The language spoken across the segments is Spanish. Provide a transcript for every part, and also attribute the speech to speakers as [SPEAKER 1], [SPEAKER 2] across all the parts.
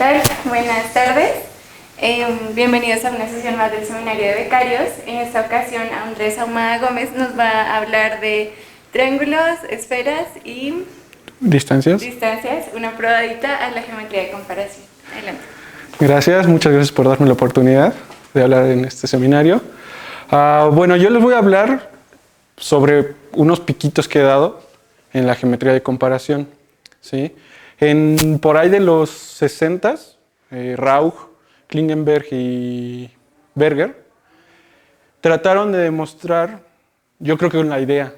[SPEAKER 1] Tal? Buenas tardes. Bienvenidos a una sesión más del Seminario de Becarios. En esta ocasión, Andrés Ahumada Gómez nos va a hablar de triángulos, esferas y
[SPEAKER 2] distancias.
[SPEAKER 1] Una probadita a la geometría de comparación. Adelante.
[SPEAKER 2] Gracias, muchas gracias por darme la oportunidad de hablar en este seminario. Bueno, yo les voy a hablar sobre unos piquitos que he dado en la geometría de comparación, ¿sí? Por ahí de los 60s, Rauch, Klingenberg y Berger trataron de demostrar, yo creo que con la idea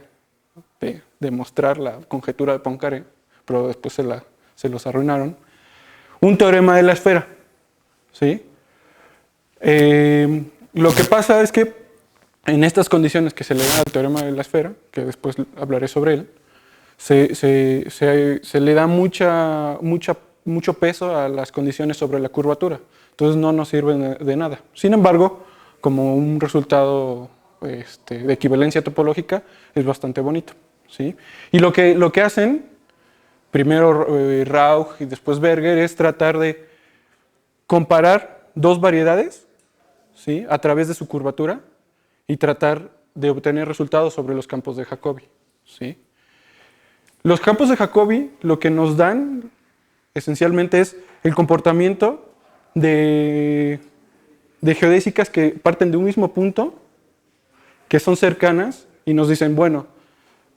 [SPEAKER 2] de demostrar la conjetura de Poincaré, pero después se los arruinaron, un teorema de la esfera, ¿sí? Lo que pasa es que en estas condiciones que se le da al teorema de la esfera, que después hablaré sobre él, se le da mucho peso a las condiciones sobre la curvatura. Entonces no nos sirven de nada. Sin embargo, como un resultado de equivalencia topológica, es bastante bonito, ¿sí? Y lo que hacen, primero Rauch y después Berger, es tratar de comparar dos variedades, ¿sí?, a través de su curvatura y tratar de obtener resultados sobre los campos de Jacobi, ¿sí? Los campos de Jacobi lo que nos dan esencialmente es el comportamiento de geodésicas que parten de un mismo punto, que son cercanas y nos dicen, bueno,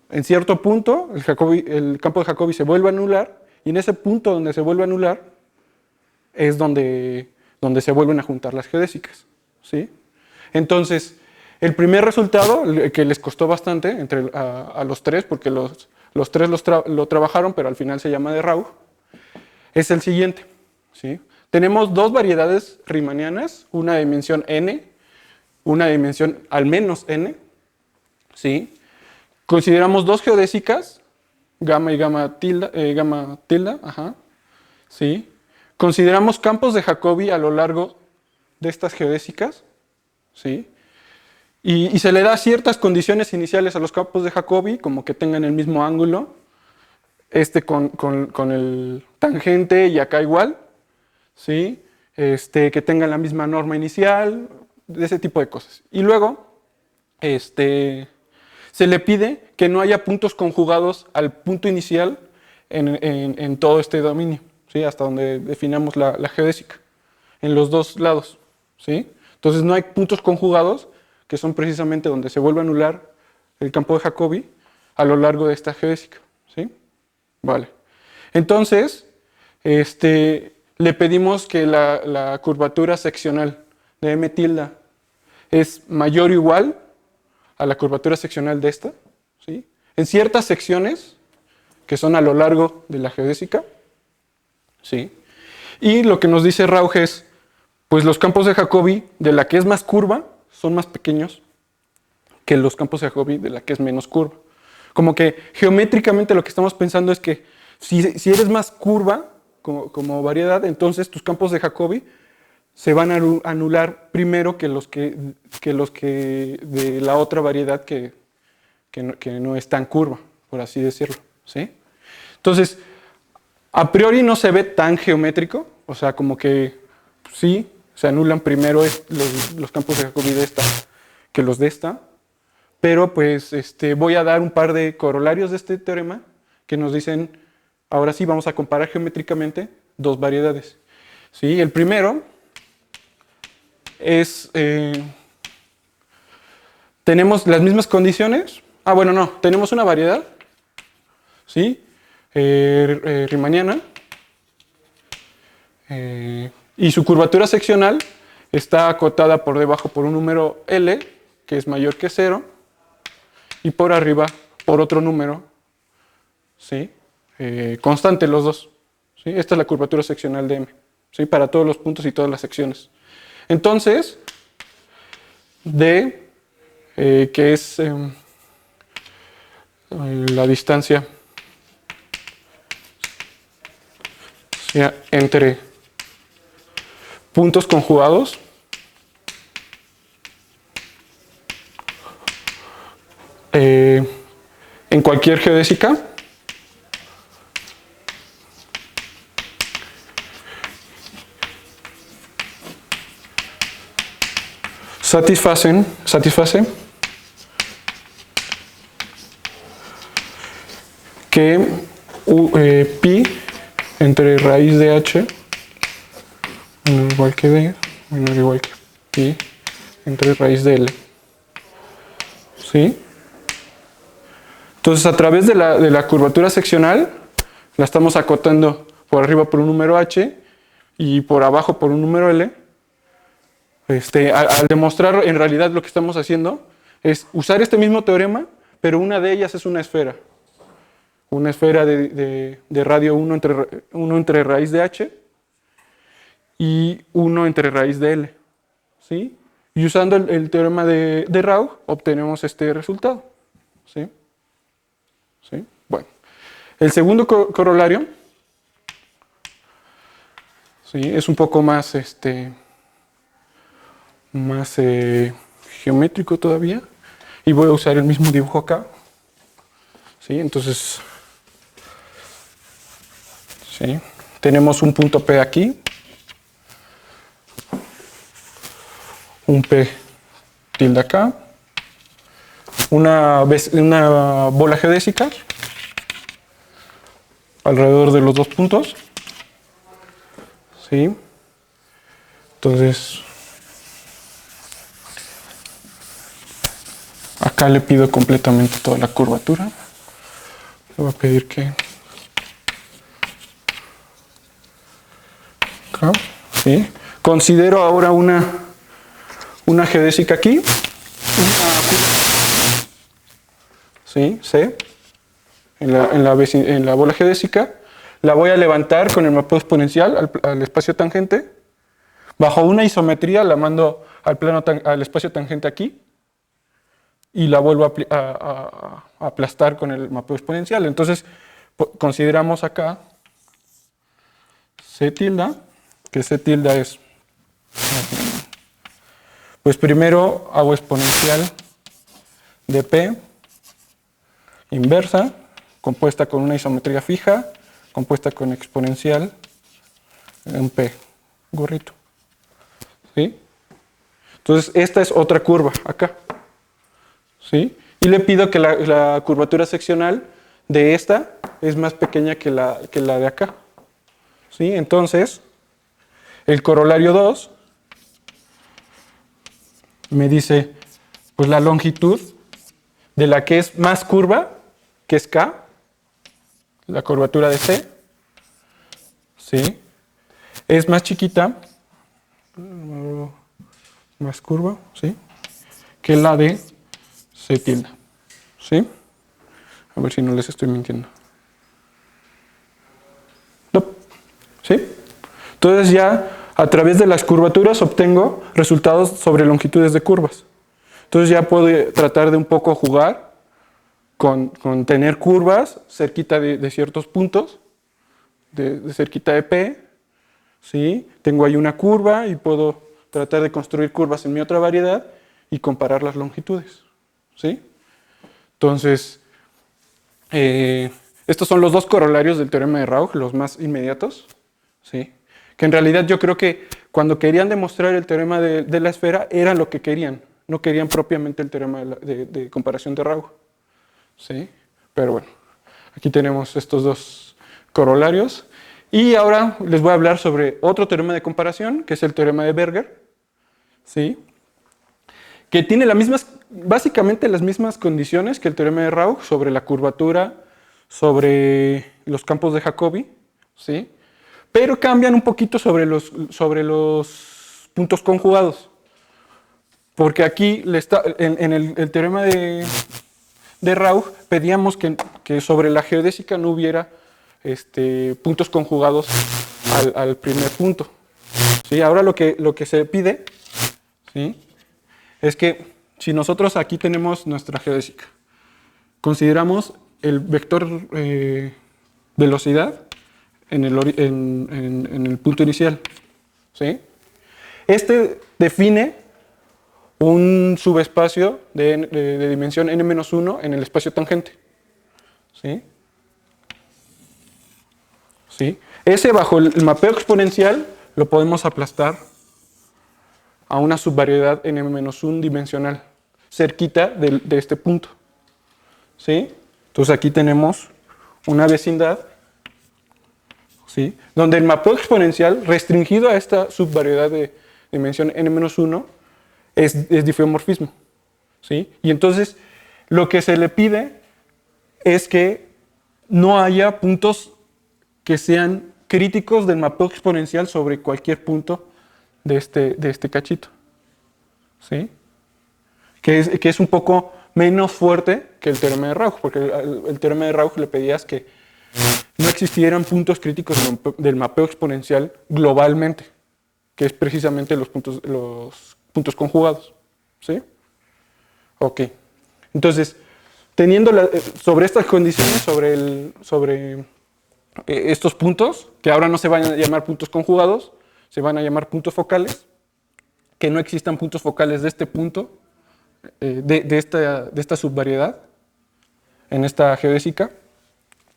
[SPEAKER 2] en cierto punto el campo de Jacobi se vuelve a anular y en ese punto donde se vuelve a anular es donde se vuelven a juntar las geodésicas, ¿sí? Entonces, el primer resultado, que les costó bastante a los tres, porque los tres lo trabajaron, pero al final se llama de Rauch, es el siguiente, ¿sí? Tenemos dos variedades riemannianas, una de dimensión n, una de dimensión al menos n, ¿sí? Consideramos dos geodésicas, gamma y gamma tilde, ¿sí? Consideramos campos de Jacobi a lo largo de estas geodésicas, ¿sí? Y se le da ciertas condiciones iniciales a los campos de Jacobi, como que tengan el mismo ángulo, con el tangente y acá igual, ¿sí? Que tengan la misma norma inicial, de ese tipo de cosas. Y luego, se le pide que no haya puntos conjugados al punto inicial en todo este dominio, ¿sí?, hasta donde definamos la geodésica, en los dos lados, ¿sí? Entonces no hay puntos conjugados, que son precisamente donde se vuelve a anular el campo de Jacobi a lo largo de esta geodésica, ¿sí? Vale. Entonces, le pedimos que la curvatura seccional de M tilde es mayor o igual a la curvatura seccional de esta, ¿sí?, en ciertas secciones que son a lo largo de la geodésica, ¿sí? Y lo que nos dice Rauch es, pues los campos de Jacobi de la que es más curva son más pequeños que los campos de Jacobi de la que es menos curva. Como que geométricamente lo que estamos pensando es que si eres más curva como variedad, entonces tus campos de Jacobi se van a anular primero que los que de la otra variedad que no es tan curva, por así decirlo, ¿sí? Entonces, a priori no se ve tan geométrico, o sea, como que sí, se anulan primero los campos de Jacobi de esta que los de esta, pero pues voy a dar un par de corolarios de este teorema que nos dicen, ahora sí vamos a comparar geométricamente dos variedades, ¿sí? El primero es, tenemos las mismas condiciones, bueno, no, tenemos una variedad, ¿sí?, riemanniana, y su curvatura seccional está acotada por debajo por un número L, que es mayor que 0, y por arriba por otro número, ¿sí?, constante los dos, ¿sí? Esta es la curvatura seccional de M, ¿sí?, para todos los puntos y todas las secciones. Entonces, D, que es la distancia, o sea, entre puntos conjugados, en cualquier geodésica, satisface que pi entre raíz de h menor o igual que d menor o igual que pi entre raíz de l. ¿Sí? Entonces, a través de la curvatura seccional, la estamos acotando por arriba por un número h y por abajo por un número l. Al demostrar en realidad lo que estamos haciendo es usar este mismo teorema, pero una de ellas es una esfera. Una esfera de radio 1 entre raíz de h y 1 entre raíz de l. ¿Sí? Y usando el teorema de Rauch obtenemos este resultado. ¿Sí? ¿Sí? Bueno, el segundo corolario, ¿sí?, es un poco más, más geométrico todavía. Y voy a usar el mismo dibujo acá. ¿Sí? Entonces, ¿sí?, tenemos un punto P aquí. Un P tilde acá, una bola geodésica alrededor de los dos puntos. ¿Sí? Entonces, acá le pido completamente toda la curvatura. Le voy a pedir que acá, ¿sí? Considero ahora una geodésica aquí, ¿sí?, C, en la bola geodésica. La voy a levantar con el mapeo exponencial al espacio tangente. Bajo una isometría la mando al espacio tangente aquí y la vuelvo a aplastar con el mapeo exponencial. Entonces, consideramos acá C tilde, que C tilde es... Pues primero hago exponencial de P inversa, compuesta con una isometría fija, compuesta con exponencial en P, gorrito. ¿Sí? Entonces, esta es otra curva acá. ¿Sí? Y le pido que la curvatura seccional de esta es más pequeña que la de acá. ¿Sí? Entonces, el corolario 2 me dice, pues la longitud de la que es más curva, que es K, la curvatura de C, ¿sí?, es más chiquita, más curva, ¿sí?, que la de C tilde, ¿sí? A ver si no les estoy mintiendo. No. ¿Sí? Entonces ya a través de las curvaturas obtengo resultados sobre longitudes de curvas. Entonces ya puedo tratar de un poco jugar con tener curvas cerquita de ciertos puntos, de cerquita de P, ¿sí? Tengo ahí una curva y puedo tratar de construir curvas en mi otra variedad y comparar las longitudes, ¿sí? Entonces, estos son los dos corolarios del teorema de Rauch, los más inmediatos, ¿sí?, que en realidad yo creo que cuando querían demostrar el teorema de la esfera era lo que querían, no querían propiamente el teorema de comparación de Rauch, ¿sí? Pero bueno, aquí tenemos estos dos corolarios y ahora les voy a hablar sobre otro teorema de comparación, que es el teorema de Berger, ¿sí?, que tiene básicamente las mismas condiciones que el teorema de Rauch sobre la curvatura, sobre los campos de Jacobi, ¿sí?, pero cambian un poquito sobre los puntos conjugados. Porque aquí en el teorema de Rauch pedíamos que sobre la geodésica no hubiera puntos conjugados al primer punto. ¿Sí? Ahora lo que se pide, ¿sí?, es que si nosotros aquí tenemos nuestra geodésica, consideramos el vector velocidad en el punto inicial, ¿sí? Este define un subespacio de dimensión n-1 en el espacio tangente, ¿sí? ¿Sí? Ese bajo el mapeo exponencial lo podemos aplastar a una subvariedad n-1 dimensional, cerquita de este punto. ¿Sí? Entonces aquí tenemos una vecindad, ¿sí?, donde el mapeo exponencial restringido a esta subvariedad de dimensión n-1 es difeomorfismo. ¿Sí? Y entonces lo que se le pide es que no haya puntos que sean críticos del mapeo exponencial sobre cualquier punto de este cachito. ¿Sí? Que es un poco menos fuerte que el teorema de Rauch, porque el teorema de Rauch le pedías que no existieran puntos críticos del mapeo exponencial globalmente, que es precisamente los puntos conjugados. ¿Sí? Ok. Entonces, teniendo sobre estas condiciones, sobre estos puntos, que ahora no se van a llamar puntos conjugados, se van a llamar puntos focales, que no existan puntos focales de este punto, de esta subvariedad, en esta geodésica.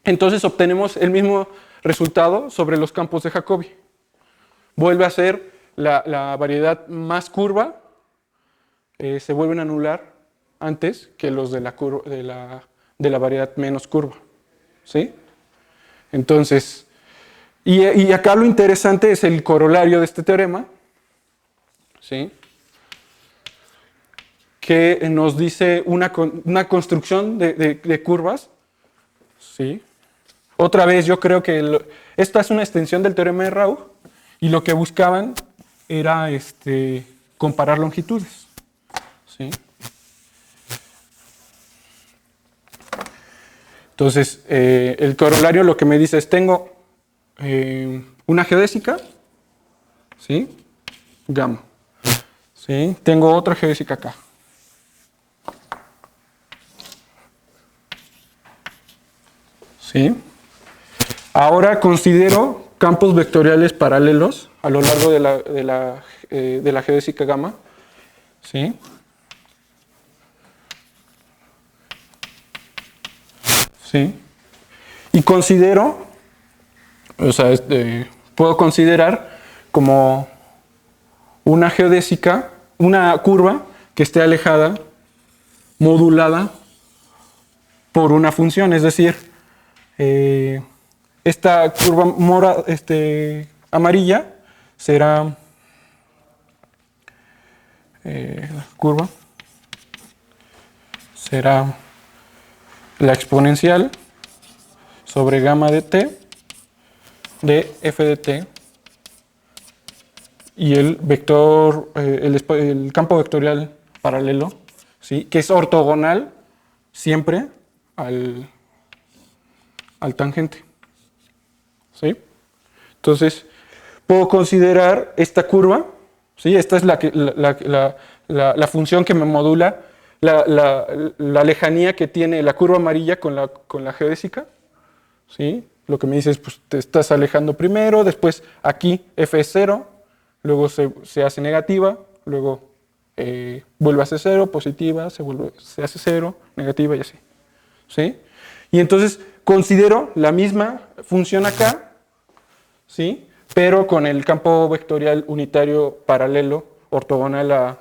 [SPEAKER 2] Entonces obtenemos el mismo resultado sobre los campos de Jacobi. Vuelve a ser la variedad más curva, se vuelven a anular antes que los de la variedad menos curva. ¿Sí? Entonces, y acá lo interesante es el corolario de este teorema, ¿sí?, que nos dice una construcción de curvas. ¿Sí? Otra vez yo creo que esta es una extensión del teorema de Rauch y lo que buscaban era comparar longitudes. ¿Sí? Entonces, el corolario lo que me dice es, tengo una geodésica, ¿sí?, gamma. ¿Sí? Tengo otra geodésica acá. ¿Sí? Ahora considero campos vectoriales paralelos a lo largo de la geodésica gamma. ¿Sí? ¿Sí? Y considero, o sea, puedo considerar como una geodésica, una curva que esté alejada, modulada por una función, es decir, esta curva amarilla será la exponencial sobre gamma de t de f de t y el vector, el campo vectorial paralelo, ¿sí?, que es ortogonal siempre al tangente. ¿Sí? Entonces, puedo considerar esta curva, ¿sí?, esta es la función que me modula la lejanía que tiene la curva amarilla con la geodésica. ¿Sí? Lo que me dice es, pues te estás alejando primero, después aquí f es 0, luego se hace negativa, luego vuelve a ser 0, positiva, se hace 0, negativa y así. ¿Sí? Y entonces considero la misma función acá, ¿sí?, pero con el campo vectorial unitario paralelo ortogonal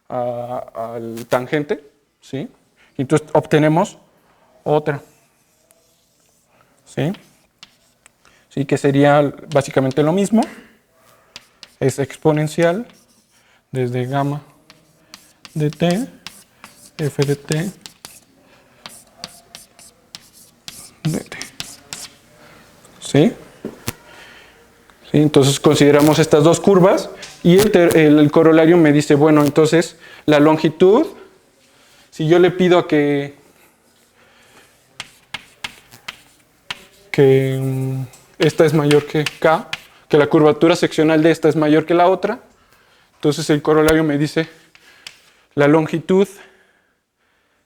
[SPEAKER 2] al tangente. ¿Sí? Y entonces obtenemos otra. ¿Sí? ¿Sí? Que sería básicamente lo mismo. Es exponencial desde gamma de t, f de t, de t. ¿Sí? ¿Sí? Entonces consideramos estas dos curvas y el corolario me dice, bueno, entonces la longitud, si yo le pido que esta es mayor que k, que la curvatura seccional de esta es mayor que la otra, entonces el corolario me dice la longitud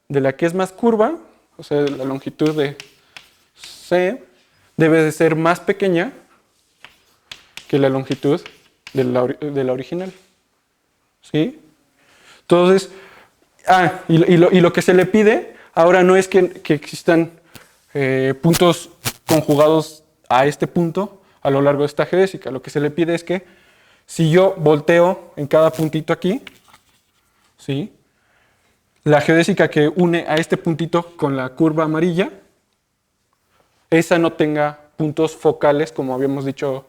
[SPEAKER 2] de la que es más curva, o sea, la longitud de C debe de ser más pequeña que la longitud de la original. ¿Sí? Entonces, y lo que se le pide ahora no es que existan puntos conjugados a este punto a lo largo de esta geodésica. Lo que se le pide es que Si yo volteo en cada puntito aquí, ¿sí? La geodésica que une a este puntito con la curva amarilla, esa no tenga puntos focales, como habíamos dicho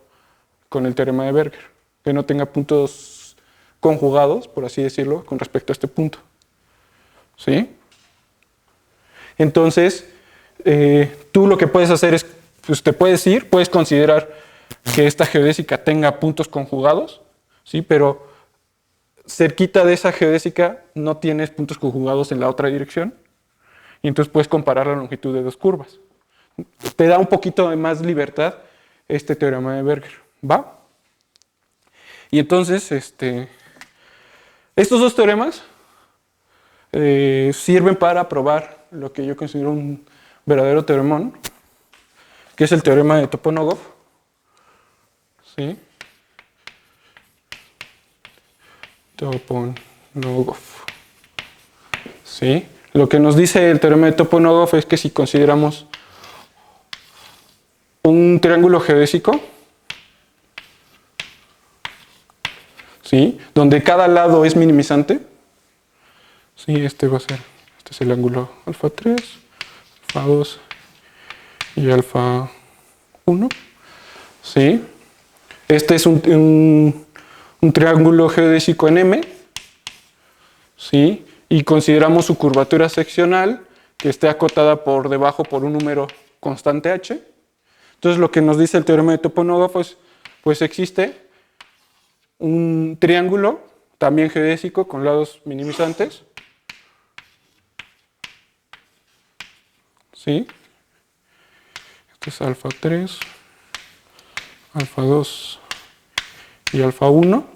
[SPEAKER 2] con el teorema de Berger, que no tenga puntos conjugados, por así decirlo, con respecto a este punto. ¿Sí? Entonces, tú lo que puedes hacer es, pues te puedes considerar que esta geodésica tenga puntos conjugados, ¿sí? Pero cerquita de esa geodésica no tienes puntos conjugados en la otra dirección, y entonces puedes comparar la longitud de dos curvas. Te da un poquito de más libertad este teorema de Berger, ¿va? Y entonces, estos dos teoremas sirven para probar lo que yo considero un verdadero teoremón, que es el teorema de Toponogov. ¿Sí? Toponogov. ¿Sí? Lo que nos dice el teorema de Toponogov es que si consideramos un triángulo geodésico, ¿sí? Donde cada lado es minimizante, ¿sí? Este es el ángulo alfa 3, alfa 2 y alfa 1, ¿sí? Este es un triángulo geodésico en M, ¿sí? Y consideramos su curvatura seccional que esté acotada por debajo por un número constante h. Entonces lo que nos dice el teorema de Toponogov pues existe un triángulo también geodésico con lados minimizantes, ¿sí? Este es alfa 3, alfa 2 y alfa 1,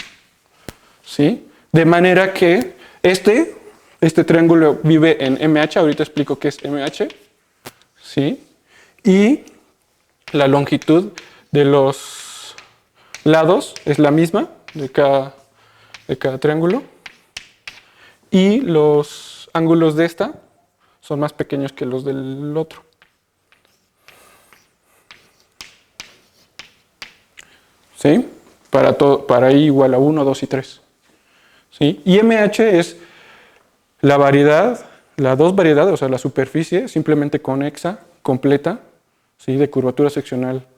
[SPEAKER 2] ¿sí? De manera que este triángulo vive en MH, ahorita explico qué es MH, ¿sí? Y la longitud de los lados es la misma de cada triángulo, y los ángulos de esta son más pequeños que los del otro. ¿Sí? Para I igual a 1, 2 y 3. ¿Sí? Y MH es la variedad, la dos variedades, o sea, la superficie simplemente conexa, completa, ¿sí? De curvatura seccional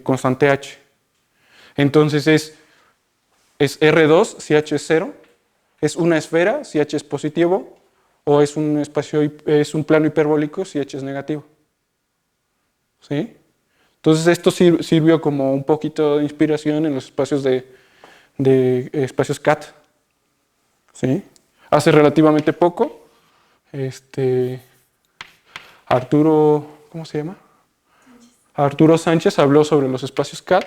[SPEAKER 2] constante h. Entonces es R2 si h es 0, es una esfera si h es positivo, o es un plano hiperbólico si h es negativo. ¿Sí? Entonces esto sirvió como un poquito de inspiración en los espacios de espacios CAT. ¿Sí? Hace relativamente poco, ¿cómo se llama? Arturo Sánchez habló sobre los espacios CAT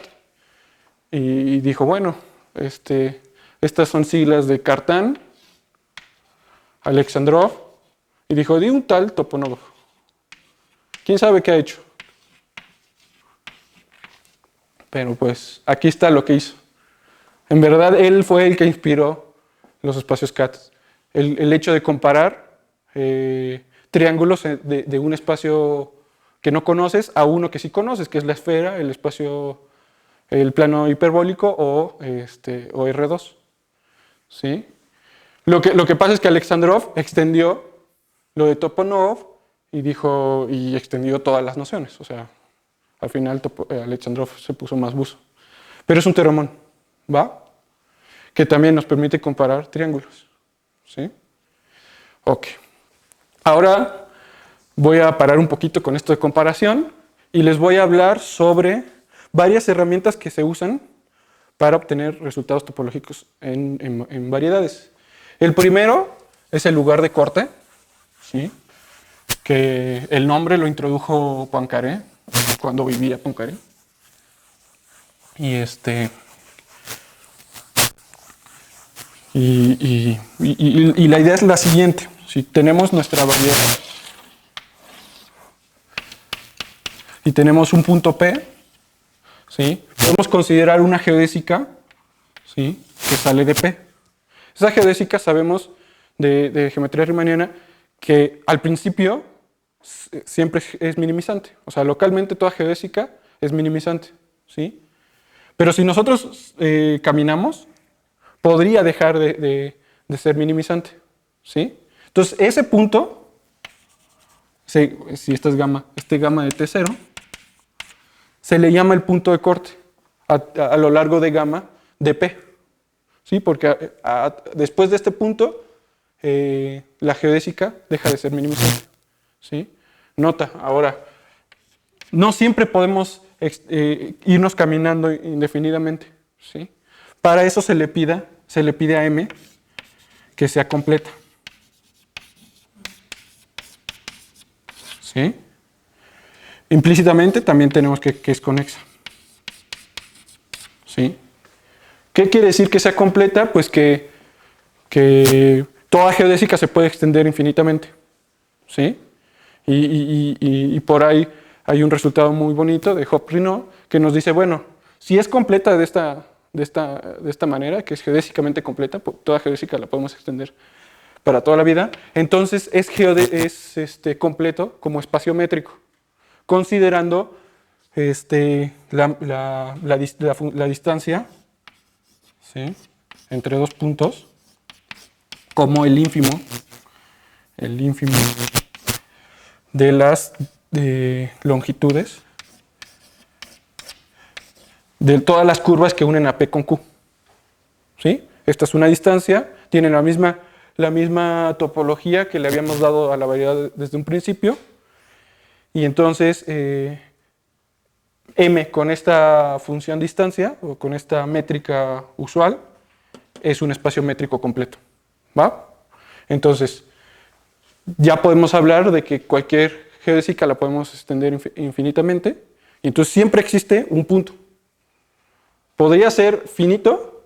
[SPEAKER 2] y dijo, bueno, estas son siglas de Cartan, Alexandrov, y dijo, di un tal Toponogov. ¿Quién sabe qué ha hecho? Pero pues aquí está lo que hizo. En verdad, él fue el que inspiró los espacios CAT. El hecho de comparar triángulos de un espacio que no conoces a uno que sí conoces, que es la esfera, el espacio, el plano hiperbólico o R2. ¿Sí? Lo que pasa es que Alexandrov extendió lo de Toponov y extendió todas las nociones. O sea, al final Alexandrov se puso más buzo. Pero es un teoremón, ¿va? Que también nos permite comparar triángulos. ¿Sí? Ok. Ahora voy a parar un poquito con esto de comparación y les voy a hablar sobre varias herramientas que se usan para obtener resultados topológicos en variedades. El primero es el lugar de corte, ¿sí? Que el nombre lo introdujo Poincaré cuando vivía Poincaré. Y la idea es la siguiente. Si tenemos nuestra variedad y tenemos un punto P, ¿sí? Podemos considerar una geodésica, ¿sí? Que sale de P. Esa geodésica sabemos de geometría riemanniana que al principio siempre es minimizante. O sea, localmente toda geodésica es minimizante, ¿sí? Pero si nosotros caminamos, podría dejar de ser minimizante, ¿sí? Entonces, ese punto, si esta es gamma, gamma de T0, se le llama el punto de corte a lo largo de gamma de P, ¿sí? Porque después de este punto, la geodésica deja de ser minimizante, ¿sí? Nota, ahora, no siempre podemos irnos caminando indefinidamente, ¿sí? Para eso se le pide a M que sea completa, ¿sí? Implícitamente también tenemos que es conexa, ¿sí? ¿Qué quiere decir que sea completa? Pues que toda geodésica se puede extender infinitamente, ¿sí? Y por ahí hay un resultado muy bonito de Hoppe-Rinaud que nos dice, bueno, si es completa de esta manera, que es geodésicamente completa, toda geodésica la podemos extender para toda la vida, entonces es completo como espacio métrico, considerando la distancia, ¿sí?, entre dos puntos como el ínfimo de las longitudes de todas las curvas que unen a P con Q, ¿sí? Esta es una distancia, tiene la misma topología que le habíamos dado a la variedad desde un principio, y entonces M con esta función distancia o con esta métrica usual es un espacio métrico completo, ¿va? Entonces, ya podemos hablar de que cualquier geodésica la podemos extender infinitamente, y entonces siempre existe un punto. Podría ser finito,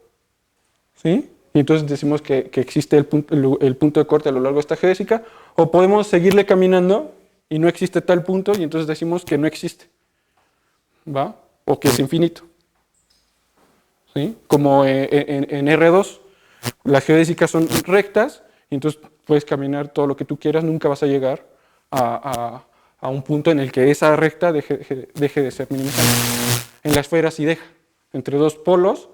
[SPEAKER 2] ¿sí? Y entonces decimos que existe el punto de corte a lo largo de esta geodésica, o podemos seguirle caminando y no existe tal punto, y entonces decimos que no existe, ¿va? O que es infinito, ¿sí? Como en R2, las geodésicas son rectas, y entonces puedes caminar todo lo que tú quieras, nunca vas a llegar a un punto en el que esa recta deje de ser minimizante. En la esfera sí deja. Entre dos polos,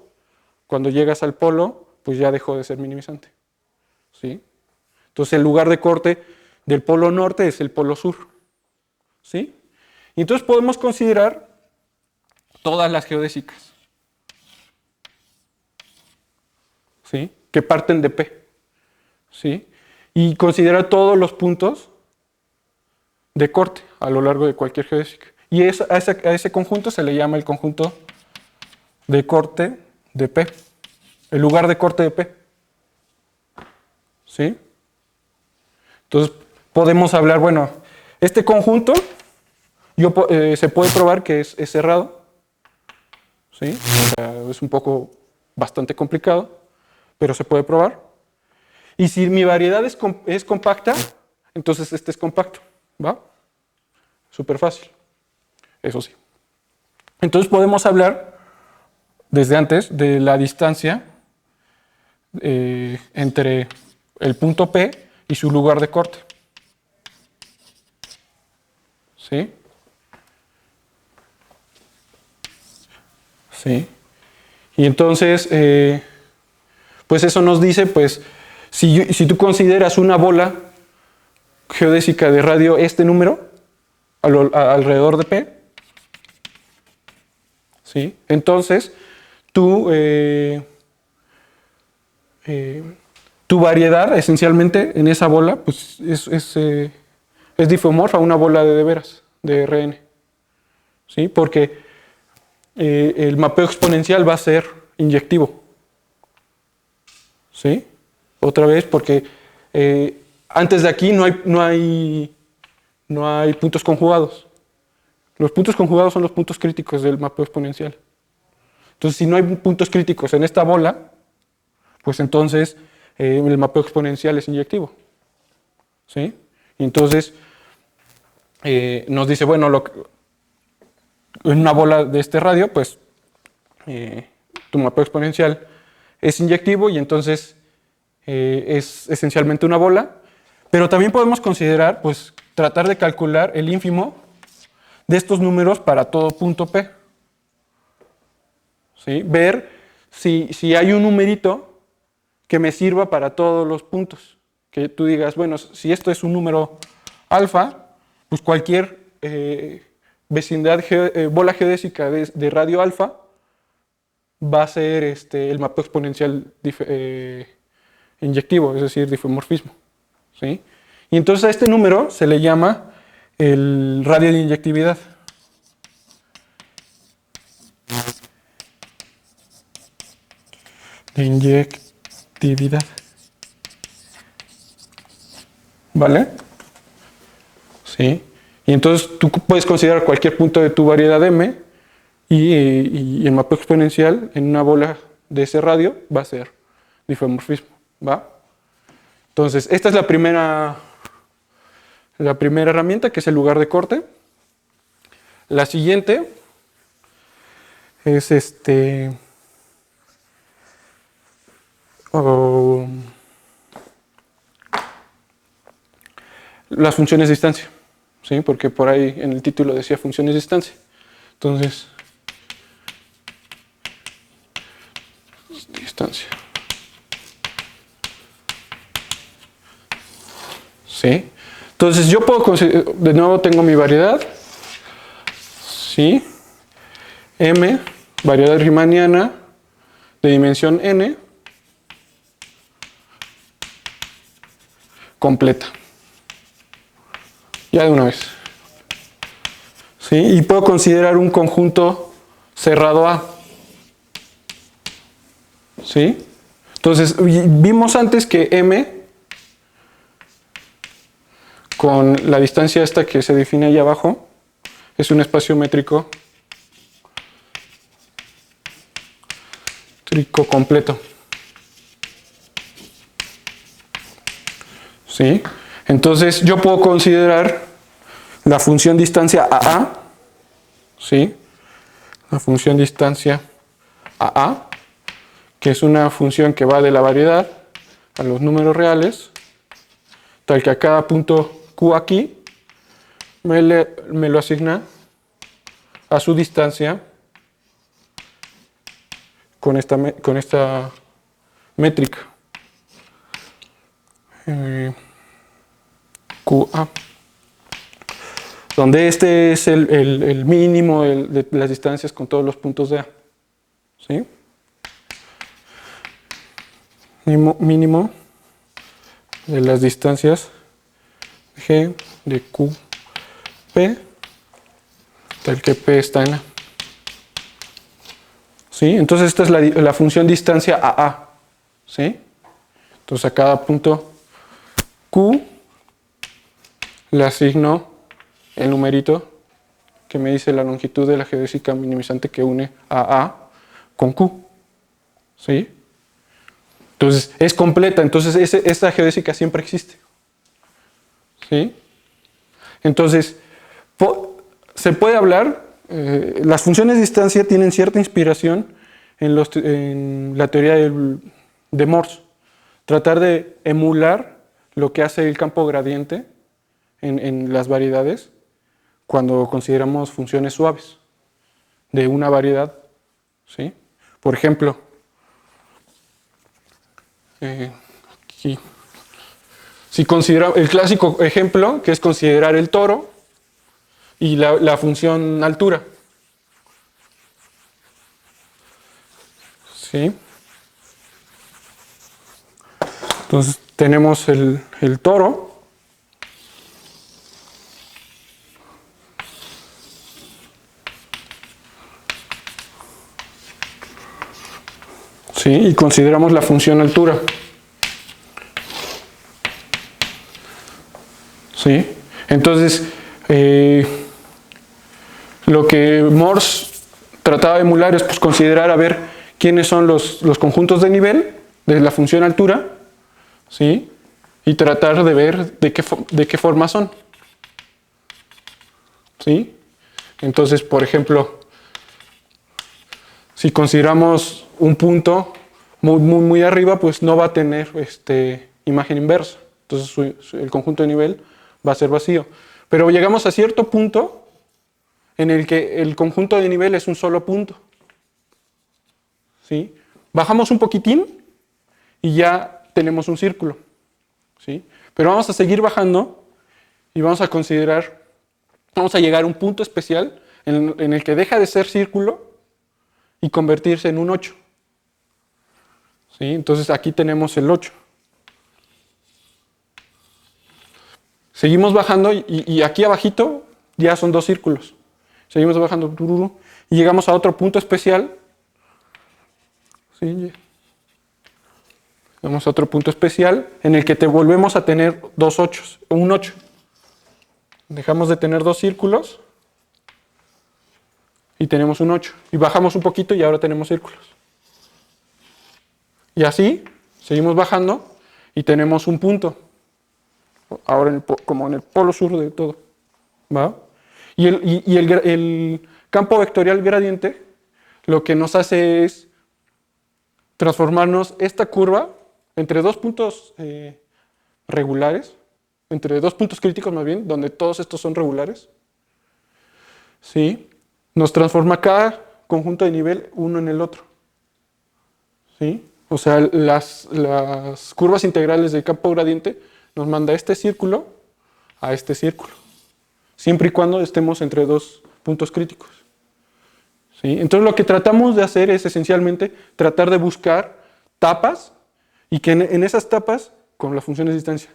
[SPEAKER 2] cuando llegas al polo, pues ya dejó de ser minimizante, ¿sí? Entonces el lugar de corte del polo norte es el polo sur, ¿sí? Y entonces podemos considerar todas las geodésicas, ¿sí?, que parten de P, ¿sí? Y considerar todos los puntos de corte a lo largo de cualquier geodésica. Y a ese conjunto se le llama el conjunto de corte de P, el lugar de corte de P, ¿sí? Entonces podemos hablar, bueno, este conjunto se puede probar que es cerrado, ¿sí? O sea, es un poco bastante complicado, pero se puede probar. Y si mi variedad es compacta, entonces este es compacto, ¿va? Súper fácil, eso sí. Entonces podemos hablar desde antes de la distancia entre el punto P y su lugar de corte, ¿sí? Sí. Y entonces, pues eso nos dice, pues, si tú consideras una bola geodésica de radio este número, alrededor de P, ¿sí?, entonces tu variedad esencialmente en esa bola pues, es difeomorfa a una bola de veras, de RN, ¿sí?, porque el mapeo exponencial va a ser inyectivo, ¿sí? Otra vez porque antes de aquí no hay puntos conjugados. Los puntos conjugados son los puntos críticos del mapeo exponencial. Entonces, si no hay puntos críticos en esta bola, pues entonces el mapeo exponencial es inyectivo, ¿sí? Y entonces nos dice, bueno, en una bola de este radio, pues tu mapeo exponencial es inyectivo y entonces es esencialmente una bola, pero también podemos considerar, pues, tratar de calcular el ínfimo de estos números para todo punto P, ¿sí? Ver si hay un numerito que me sirva para todos los puntos. Que tú digas, bueno, si esto es un número alfa, pues cualquier vecindad, bola geodésica de radio alfa va a ser el mapeo exponencial inyectivo, es decir, difeomorfismo, ¿sí? Y entonces a este número se le llama el radio de inyectividad. De inyectividad. ¿Vale? Sí. Y entonces tú puedes considerar cualquier punto de tu variedad M y el mapeo exponencial en una bola de ese radio va a ser difeomorfismo, ¿va? Entonces, esta es la primera herramienta, que es el lugar de corte. La siguiente es las funciones de distancia, ¿sí? Porque por ahí en el título decía funciones de distancia. Entonces, distancia. ¿Sí? Entonces yo puedo considerar, de nuevo tengo mi variedad, ¿sí? M, variedad riemanniana de dimensión n, completa. Ya de una vez. ¿Sí? Y puedo considerar un conjunto cerrado A. ¿Sí? Entonces, vimos antes que M, con la distancia esta que se define ahí abajo, es un espacio métrico completo. ¿Sí? Entonces, yo puedo considerar la función distancia AA, ¿sí? La función distancia AA, que es una función que va de la variedad a los números reales, tal que a cada punto Q aquí me lo asigna a su distancia con esta métrica. QA. Donde este es el mínimo de las distancias con todos los puntos de A. ¿Sí? Mínimo de las distancias G de QP, tal que P está en A. ¿Sí? Entonces esta es la función distancia AA. ¿Sí? Entonces a cada punto Q le asigno el numerito que me dice la longitud de la geodésica minimizante que une a A con Q. ¿Sí? Entonces es completa, entonces esta geodésica siempre existe. ¿Sí? Entonces, se puede hablar, las funciones de distancia tienen cierta inspiración en la teoría de Morse. Tratar de emular lo que hace el campo gradiente en las variedades cuando consideramos funciones suaves de una variedad. ¿Sí? Por ejemplo, aquí, si considera el clásico ejemplo, que es considerar el toro y la función altura. ¿Sí? Entonces tenemos el toro. ¿Sí? Y consideramos la función altura. ¿Sí? Entonces, lo que Morse trataba de emular es pues, considerar a ver quiénes son los conjuntos de nivel de la función altura, ¿sí? Y tratar de ver de qué forma son. ¿Sí? Entonces, por ejemplo, si consideramos un punto muy arriba, pues no va a tener imagen inversa. Entonces el conjunto de nivel va a ser vacío. Pero llegamos a cierto punto en el que el conjunto de nivel es un solo punto. ¿sí? Bajamos un poquitín y ya tenemos un círculo, ¿sí? Pero vamos a seguir bajando y vamos a considerar, vamos a llegar a un punto especial en el que deja de ser círculo y convertirse en un 8. ¿Sí? Entonces aquí tenemos el 8. Seguimos bajando y aquí abajito ya son 2 círculos. Seguimos bajando y llegamos a otro punto especial. ¿Sí? Llegamos a otro punto especial en el que te volvemos a tener 2 ochos, un 8. Dejamos de tener 2 círculos y tenemos un 8. Y bajamos un poquito y ahora tenemos círculos. Y así seguimos bajando y tenemos un punto. Ahora como en el polo sur de todo. ¿Va? Y el campo vectorial gradiente lo que nos hace es transformarnos esta curva entre 2 puntos regulares, entre 2 puntos críticos más bien, donde todos estos son regulares. ¿Sí? Nos transforma cada conjunto de nivel uno en el otro. ¿Sí? O sea, las curvas integrales del campo gradiente nos manda este círculo a este círculo, siempre y cuando estemos entre 2 puntos críticos. ¿Sí? Entonces lo que tratamos de hacer es esencialmente tratar de buscar tapas y que en esas tapas, con las funciones de distancia,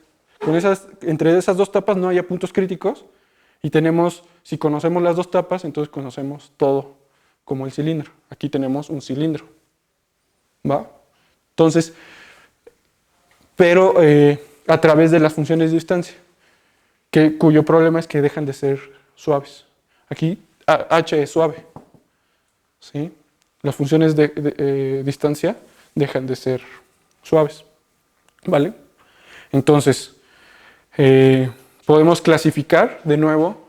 [SPEAKER 2] entre esas 2 tapas no haya puntos críticos y tenemos, si conocemos las 2 tapas, entonces conocemos todo como el cilindro. Aquí tenemos un cilindro. ¿Va? Entonces, pero a través de las funciones de distancia, cuyo problema es que dejan de ser suaves. Aquí h es suave. ¿Sí? Las funciones de distancia dejan de ser suaves. ¿Vale? Entonces, podemos clasificar de nuevo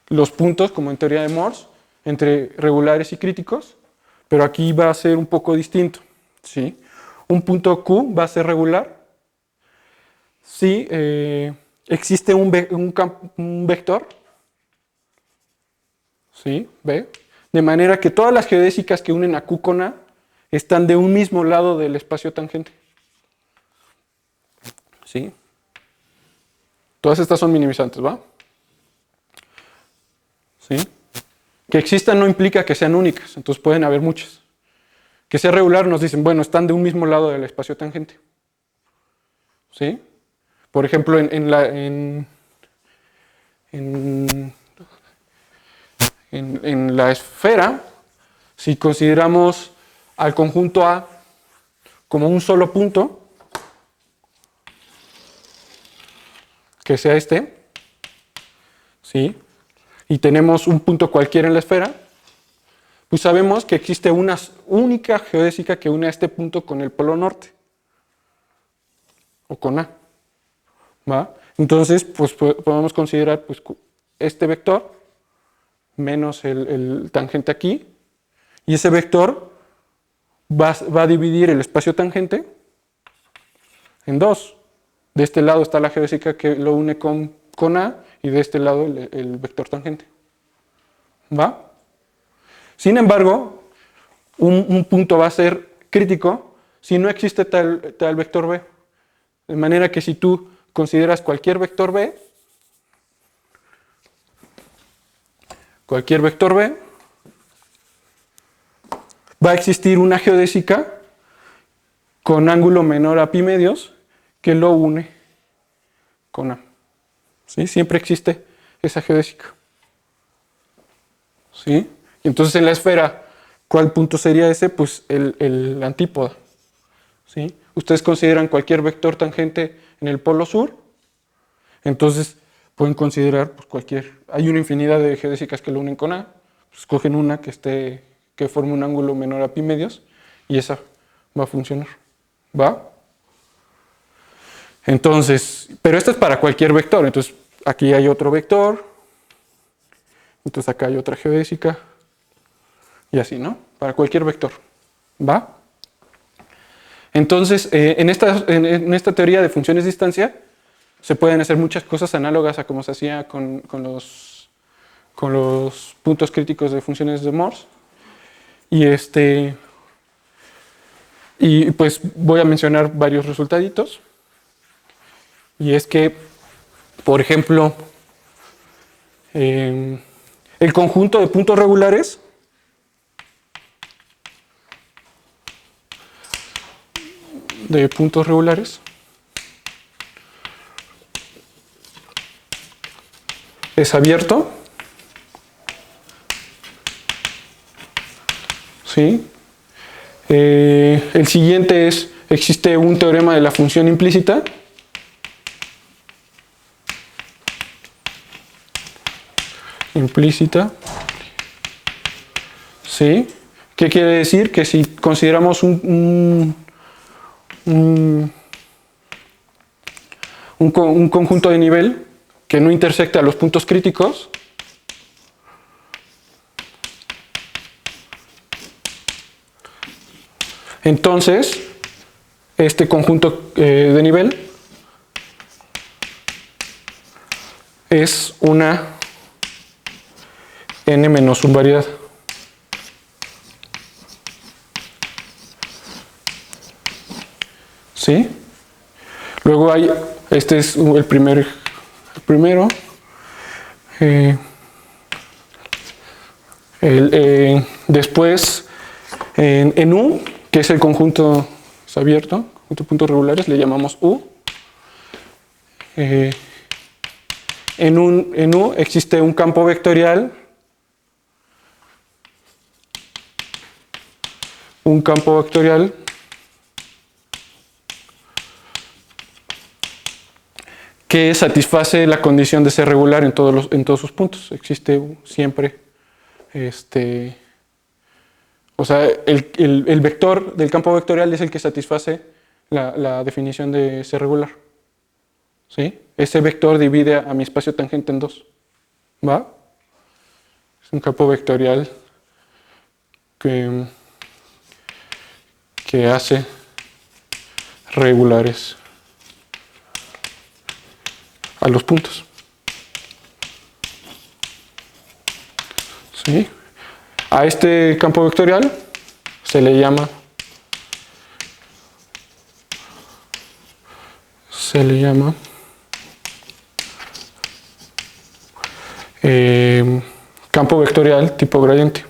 [SPEAKER 2] los puntos, como en teoría de Morse, entre regulares y críticos, pero aquí va a ser un poco distinto. ¿Sí? Un punto Q va a ser regular si existe un vector, ¿sí? ¿Ve? De manera que todas las geodésicas que unen a Q con A están de un mismo lado del espacio tangente. ¿Sí? Todas estas son minimizantes, ¿va? ¿Sí? Que existan no implica que sean únicas, entonces pueden haber muchas. Que sea regular nos dicen, bueno, están de un mismo lado del espacio tangente. ¿Sí? Por ejemplo, en la esfera, si consideramos al conjunto A como un solo punto, que sea este, ¿sí? Y tenemos un punto cualquiera en la esfera, pues sabemos que existe una única geodésica que une a este punto con el polo norte, o con A. ¿Va? Entonces, pues podemos considerar pues, este vector menos el tangente aquí, y ese vector va a dividir el espacio tangente en 2. De este lado está la geodésica que lo une con A, y de este lado el vector tangente. ¿Va? Sin embargo, un punto va a ser crítico si no existe tal vector B. De manera que si tú consideras cualquier vector B, va a existir una geodésica con ángulo menor a pi medios que lo une con A. ¿Sí? Siempre existe esa geodésica. ¿Sí? Entonces en la esfera, ¿cuál punto sería ese? Pues el antípoda. ¿Sí? Ustedes consideran cualquier vector tangente en el polo sur, entonces pueden considerar pues, hay una infinidad de geodésicas que lo unen con A, pues, escogen una que forme un ángulo menor a pi medios y esa va a funcionar. ¿Va? Entonces, pero esto es para cualquier vector, entonces aquí hay otro vector, entonces acá hay otra geodésica y así, ¿no? Para cualquier vector. ¿Va? Entonces, en esta teoría de funciones de distancia se pueden hacer muchas cosas análogas a como se hacía con los puntos críticos de funciones de Morse. Y Y pues voy a mencionar varios resultaditos. Y es que, por ejemplo, el conjunto de puntos regulares es abierto, ¿sí? El siguiente es, existe un teorema de la función implícita. ¿Sí? ¿Qué quiere decir? Que si consideramos un conjunto de nivel que no intersecta los puntos críticos, entonces este conjunto de nivel es una n-1 variedad. ¿Sí? Luego hay, este es el primero. Después, en U, que es el conjunto es abierto, conjunto de puntos regulares, le llamamos U. En U existe un campo vectorial. Que satisface la condición de ser regular en todos sus puntos. Existe siempre, o sea, el vector del campo vectorial es el que satisface la definición de ser regular. ¿Sí? Ese vector divide a mi espacio tangente en dos. ¿Va? Es un campo vectorial que hace regulares a los puntos. ¿Sí? A este campo vectorial se le llama campo vectorial tipo gradiente.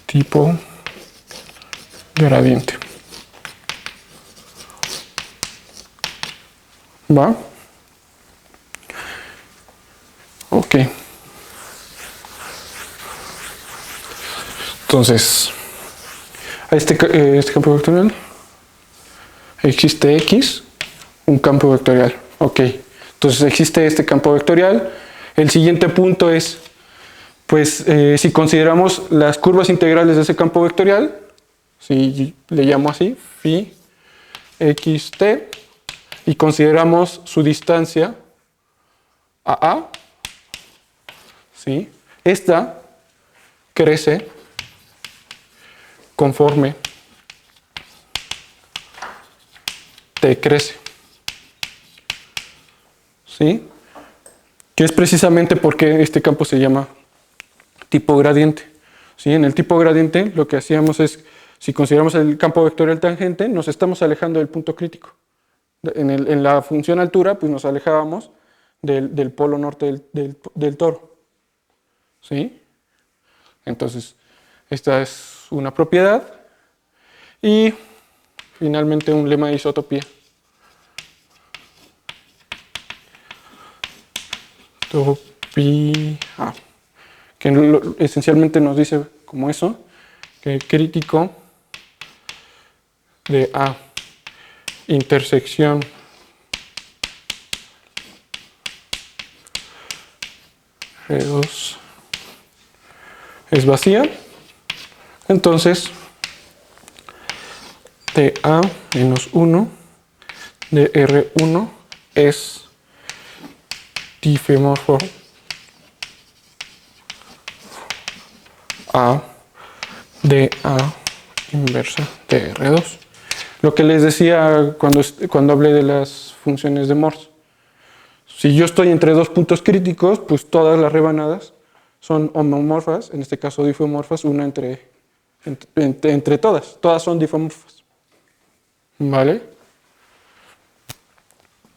[SPEAKER 2] Tipo gradiente. ¿Va? Ok. Entonces, a este campo vectorial existe X, un campo vectorial. Ok. Entonces existe este campo vectorial. El siguiente punto es, pues, si consideramos las curvas integrales de ese campo vectorial, si le llamo así, phi xt, y consideramos su distancia AA, ¿sí? Esta crece conforme t crece. ¿Sí? Que es precisamente porque este campo se llama tipo gradiente. ¿Sí? En el tipo gradiente lo que hacíamos es, si consideramos el campo vectorial tangente, nos estamos alejando del punto crítico. En la función altura, pues nos alejábamos del polo norte del toro. ¿Sí? Entonces, esta es una propiedad. Y finalmente un lema de isotopía. Que esencialmente nos dice como eso, que el crítico de A intersección R2 es vacía, entonces de A-1 de R1 es difemorfo A de A inversa de R2. Lo que les decía cuando hablé de las funciones de Morse. Si yo estoy entre dos puntos críticos, pues todas las rebanadas son homomorfas, en este caso difeomorfas, una entre todas son difeomorfas. ¿Vale?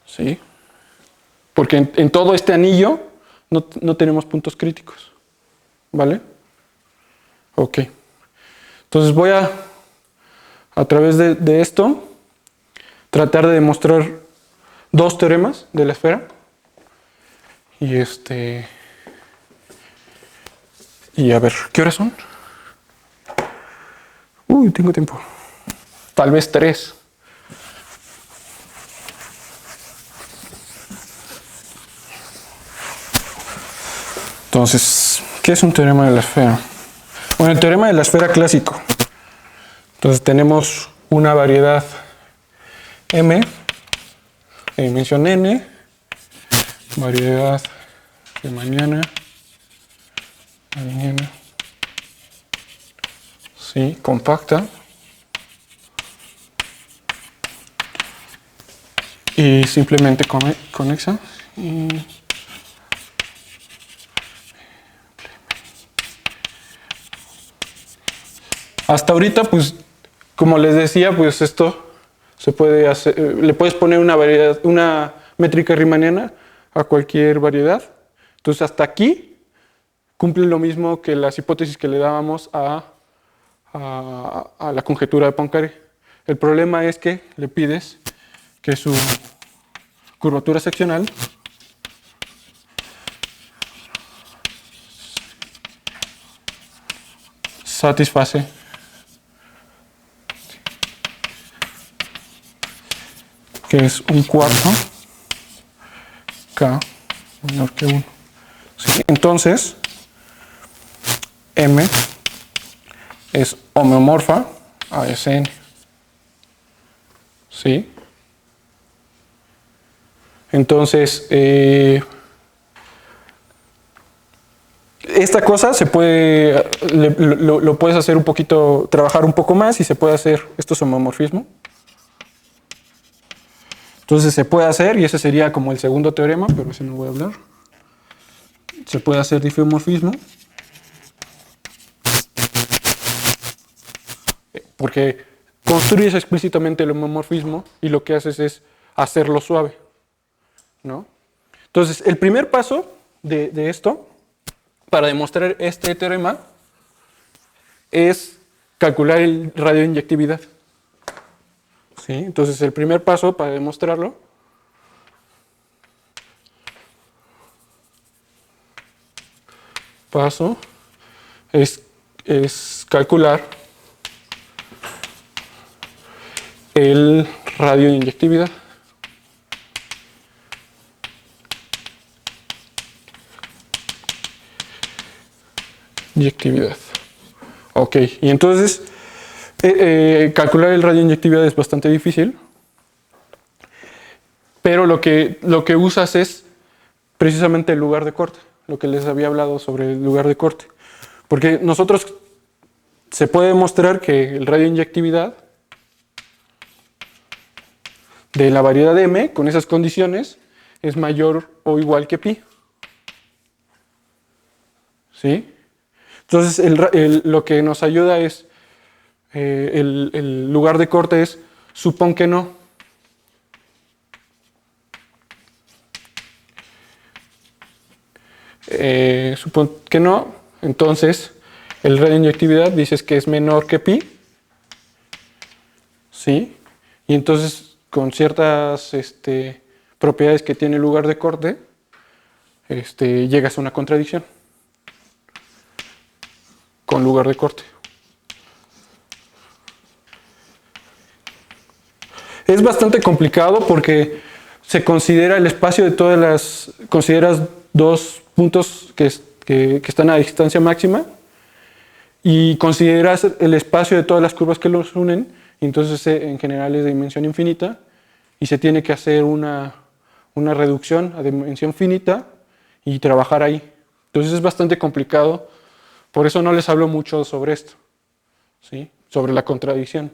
[SPEAKER 2] Sí. Porque en todo este anillo no tenemos puntos críticos. ¿Vale? Ok. Entonces voy a través de esto, tratar de demostrar dos teoremas de la esfera. Y a ver, ¿qué horas son? Uy, tengo tiempo. Tal vez 3. Entonces, ¿qué es un teorema de la esfera? Bueno, el teorema de la esfera clásico. Entonces tenemos una variedad M de dimensión n, variedad de mañana, sí, compacta, y simplemente conexa. Hasta ahorita, pues, como les decía, pues esto se puede hacer, le puedes poner una métrica riemanniana a cualquier variedad. Entonces, hasta aquí cumple lo mismo que las hipótesis que le dábamos a la conjetura de Poincaré. El problema es que le pides que su curvatura seccional satisface que es un cuarto K menor que 1. ¿Sí? Entonces, M es homeomorfa a Sn. ¿Sí? Entonces, esta cosa se puede, lo puedes hacer un poquito, trabajar un poco más y se puede hacer, esto es homomorfismo. Entonces se puede hacer, y ese sería como el segundo teorema, pero ese no voy a hablar. Se puede hacer difeomorfismo. Porque construyes explícitamente el homomorfismo y lo que haces es hacerlo suave, ¿no? Entonces, el primer paso de esto, para demostrar este teorema, es calcular el radio de inyectividad. ¿Sí? Entonces, el primer paso para demostrarlo es calcular el radio de inyectividad. Inyectividad. Ok, y entonces calcular el radio de inyectividad es bastante difícil, pero lo que usas es precisamente el lugar de corte, lo que les había hablado sobre el lugar de corte. Porque nosotros se puede demostrar que el radio de inyectividad de la variedad M con esas condiciones es mayor o igual que pi. ¿Sí? Entonces lo que nos ayuda es el lugar de corte es supón que no. Supón que no, entonces el radio de inyectividad dices que es menor que pi. ¿Sí? Y entonces con ciertas propiedades que tiene el lugar de corte, llegas a una contradicción con lugar de corte. Es bastante complicado porque se considera el espacio de todas las... Consideras dos puntos que están a distancia máxima y consideras el espacio de todas las curvas que los unen, y entonces en general es de dimensión infinita y se tiene que hacer una reducción a dimensión finita y trabajar ahí. Entonces es bastante complicado, por eso no les hablo mucho sobre esto, ¿sí? Sobre la contradicción,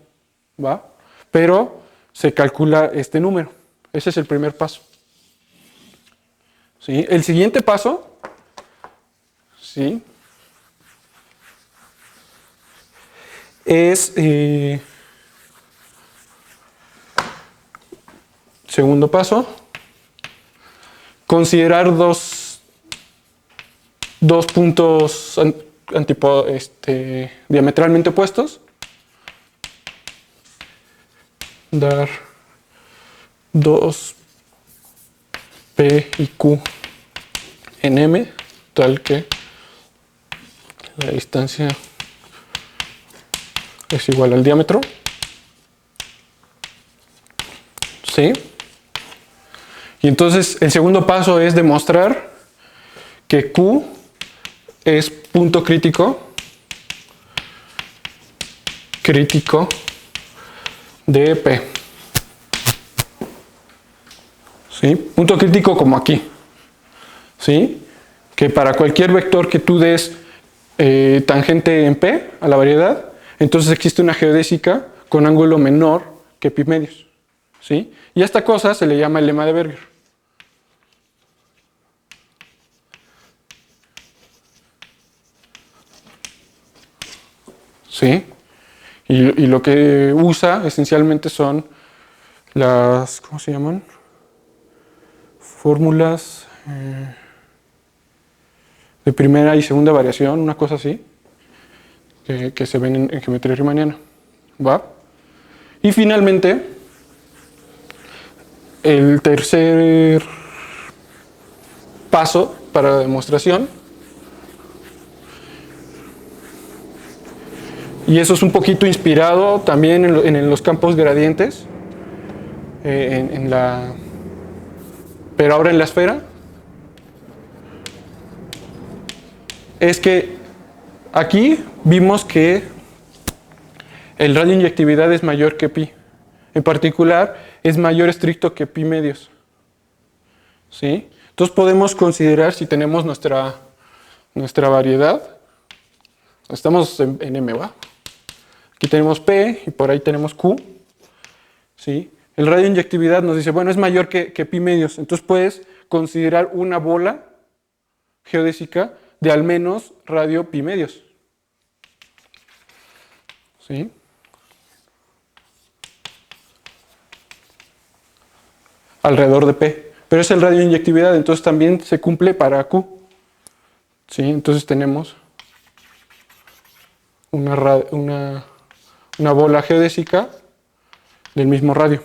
[SPEAKER 2] ¿va? Pero se calcula este número. Ese es el primer paso. ¿Sí? El siguiente paso, ¿sí? Es, segundo paso, considerar dos puntos diametralmente opuestos. Dar 2P y Q en M, tal que la distancia es igual al diámetro. ¿Sí? Y entonces el segundo paso es demostrar que Q es punto crítico de P. ¿Sí? Punto crítico como aquí. ¿Sí? Que para cualquier vector que tú des tangente en P a la variedad, entonces existe una geodésica con ángulo menor que pi medios. ¿Sí? Y a esta cosa se le llama el lema de Berger. ¿Sí? Y lo que usa esencialmente son las, ¿cómo se llaman? Fórmulas de primera y segunda variación, una cosa así, que se ven en geometría riemanniana. ¿Va? Y finalmente, el tercer paso para la demostración, y eso es un poquito inspirado también en los campos gradientes, pero ahora en la esfera, es que aquí vimos que el radio de inyectividad es mayor que pi. En particular, es mayor estricto que pi medios. ¿Sí? Entonces podemos considerar, si tenemos nuestra variedad, estamos en M, ¿va? Aquí tenemos P y por ahí tenemos Q. ¿Sí? El radio de inyectividad nos dice, bueno, es mayor que pi medios. Entonces puedes considerar una bola geodésica de al menos radio pi medios. ¿Sí? Alrededor de P. Pero es el radio de inyectividad, entonces también se cumple para Q. ¿Sí? Entonces tenemos una bola geodésica del mismo radio.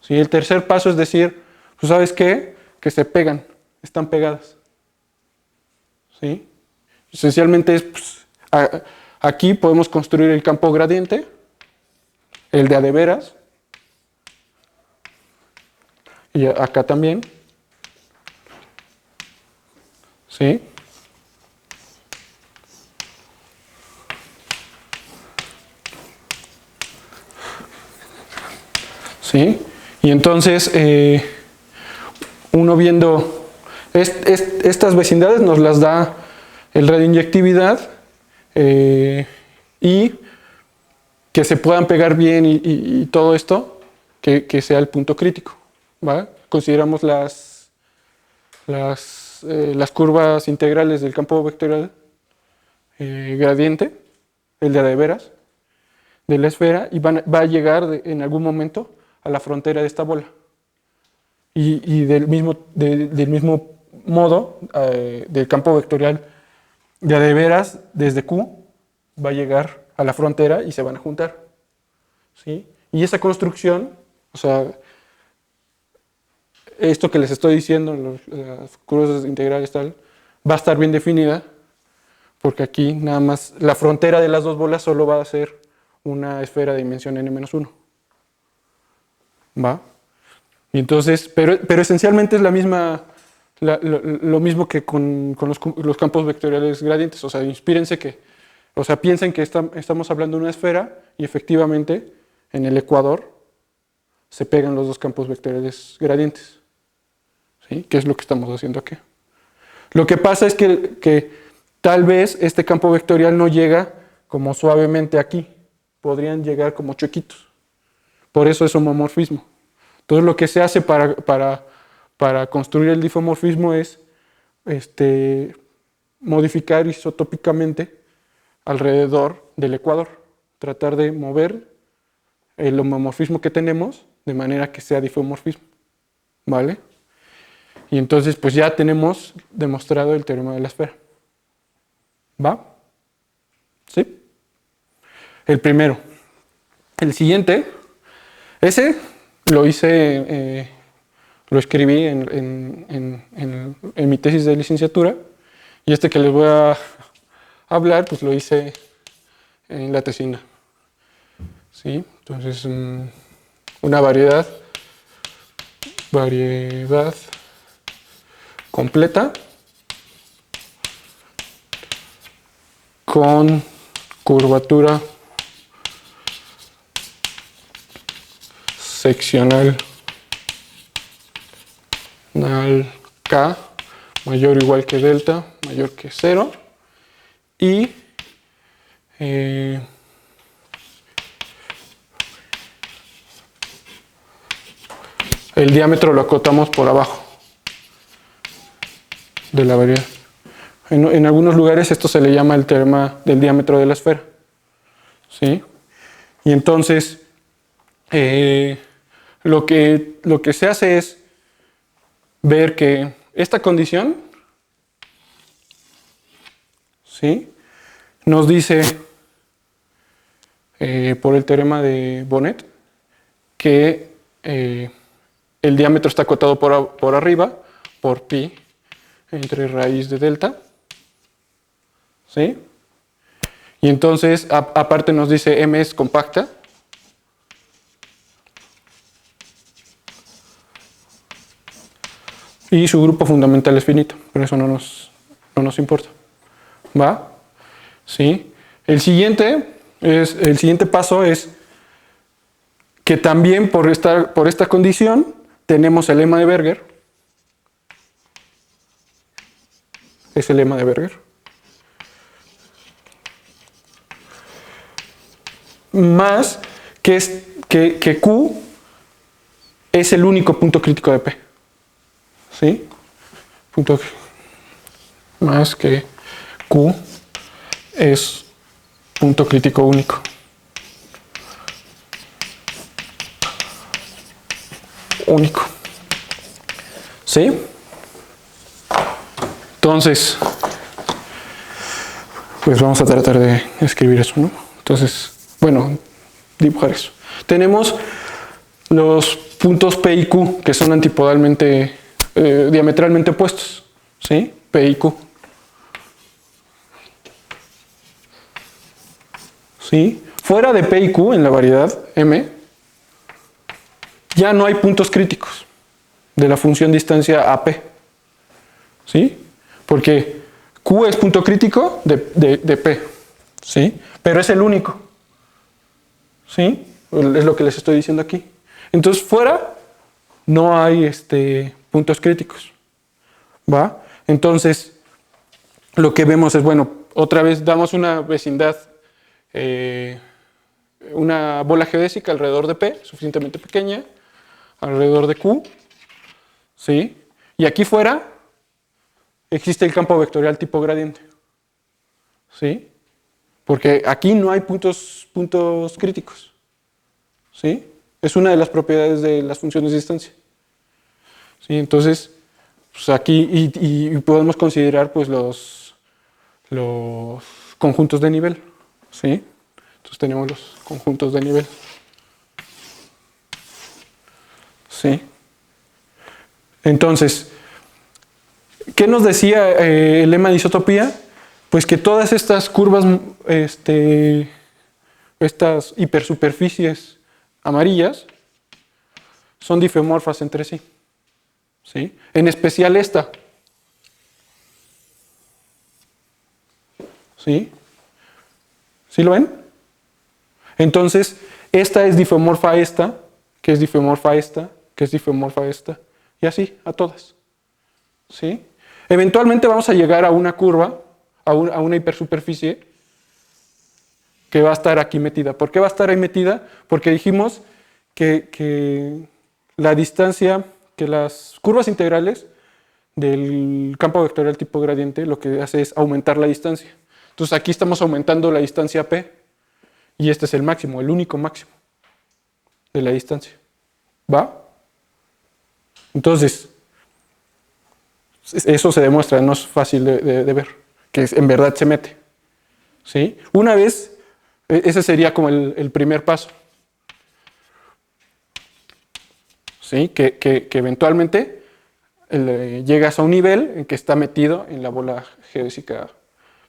[SPEAKER 2] ¿Sí? El tercer paso es decir, pues ¿sabes qué? Que se pegan, están pegadas. ¿Sí? Esencialmente es, pues, aquí podemos construir el campo gradiente, el de a de veras, y acá también. ¿Sí? ¿Sí? Y entonces, uno viendo estas vecindades nos las da el radio de inyectividad y que se puedan pegar bien y todo esto, que sea el punto crítico. ¿Va? Consideramos las curvas integrales del campo vectorial gradiente, el de a de veras, de la esfera, y va a llegar en algún momento a la frontera de esta bola. Y del mismo modo, del campo vectorial de a de veras, desde Q, va a llegar a la frontera y se van a juntar. ¿Sí? Y esa construcción, o sea, esto que les estoy diciendo, las curvas integrales tal, va a estar bien definida, porque aquí nada más la frontera de las dos bolas solo va a ser una esfera de dimensión n-1. ¿Va? Y entonces, pero esencialmente es la misma, lo mismo que con los campos vectoriales gradientes. O sea, inspírense piensen que estamos hablando de una esfera y efectivamente en el ecuador se pegan los dos campos vectoriales gradientes. ¿Sí? ¿Qué es lo que estamos haciendo aquí? Lo que pasa es que tal vez este campo vectorial no llega como suavemente aquí. Podrían llegar como chuequitos. Por eso es homomorfismo. Entonces lo que se hace para construir el difomorfismo es modificar isotópicamente alrededor del ecuador, tratar de mover el homomorfismo que tenemos de manera que sea difeomorfismo, ¿vale? Y entonces pues ya tenemos demostrado el teorema de la esfera. ¿Va? ¿Sí? El primero. El siguiente, ese lo hice, lo escribí en mi tesis de licenciatura, y este que les voy a hablar, pues lo hice en la tesina. ¿Sí? Entonces, una variedad completa con curvatura seccional K mayor o igual que delta, mayor que 0, y el diámetro lo acotamos por abajo de la variedad. En algunos lugares esto se le llama el teorema del diámetro de la esfera. ¿Sí? Y entonces, lo que se hace es ver que esta condición, ¿sí?, nos dice, por el teorema de Bonnet, que el diámetro está acotado por arriba, por pi, entre raíz de delta. ¿Sí? Y entonces, aparte nos dice M es compacta. Y su grupo fundamental es finito, pero eso no nos importa. ¿Va? ¿Sí? El siguiente paso es que también por esta condición tenemos el lema de Berger. Es el lema de Berger. Más que Q es el único punto crítico de P. ¿Sí? Más que Q es punto crítico único. ¿Sí? Entonces, pues vamos a tratar de escribir eso, ¿no? Entonces, bueno, dibujar eso. Tenemos los puntos P y Q, que son antipodalmente, diametralmente opuestos. ¿Sí? P y Q. ¿Sí? Fuera de P y Q, en la variedad M, ya no hay puntos críticos de la función distancia AP. ¿Sí? Porque Q es punto crítico de P. ¿Sí? Pero es el único. ¿Sí? Es lo que les estoy diciendo aquí. Entonces, fuera no hay puntos críticos. ¿Va? Entonces, lo que vemos es, bueno, otra vez damos una vecindad, una bola geodésica alrededor de P, suficientemente pequeña, alrededor de Q. ¿Sí? Y aquí fuera existe el campo vectorial tipo gradiente. ¿Sí? Porque aquí no hay puntos críticos. ¿Sí? Es una de las propiedades de las funciones de distancia. ¿Sí? Entonces, pues aquí y podemos considerar pues los conjuntos de nivel. ¿Sí? Entonces tenemos los conjuntos de nivel. ¿Sí? Entonces, ¿qué nos decía el lema de isotopía? Pues que todas estas curvas, estas hipersuperficies amarillas, son difeomorfas entre sí. ¿Sí? En especial esta. ¿Sí? ¿Sí lo ven? Entonces, esta es difeomorfa a esta, que es difeomorfa a esta, que es difeomorfa a esta, y así, a todas. ¿Sí? Eventualmente vamos a llegar a una curva, a una hipersuperficie, que va a estar aquí metida. ¿Por qué va a estar ahí metida? Porque dijimos que la distancia, que las curvas integrales del campo vectorial tipo gradiente lo que hace es aumentar la distancia. Entonces aquí estamos aumentando la distancia P y este es el máximo, el único máximo de la distancia. ¿Va? Entonces, eso se demuestra, no es fácil de ver, que en verdad se mete. ¿Sí? Una vez, ese sería como el primer paso. ¿Sí? Que eventualmente llegas a un nivel en que está metido en la bola geodésica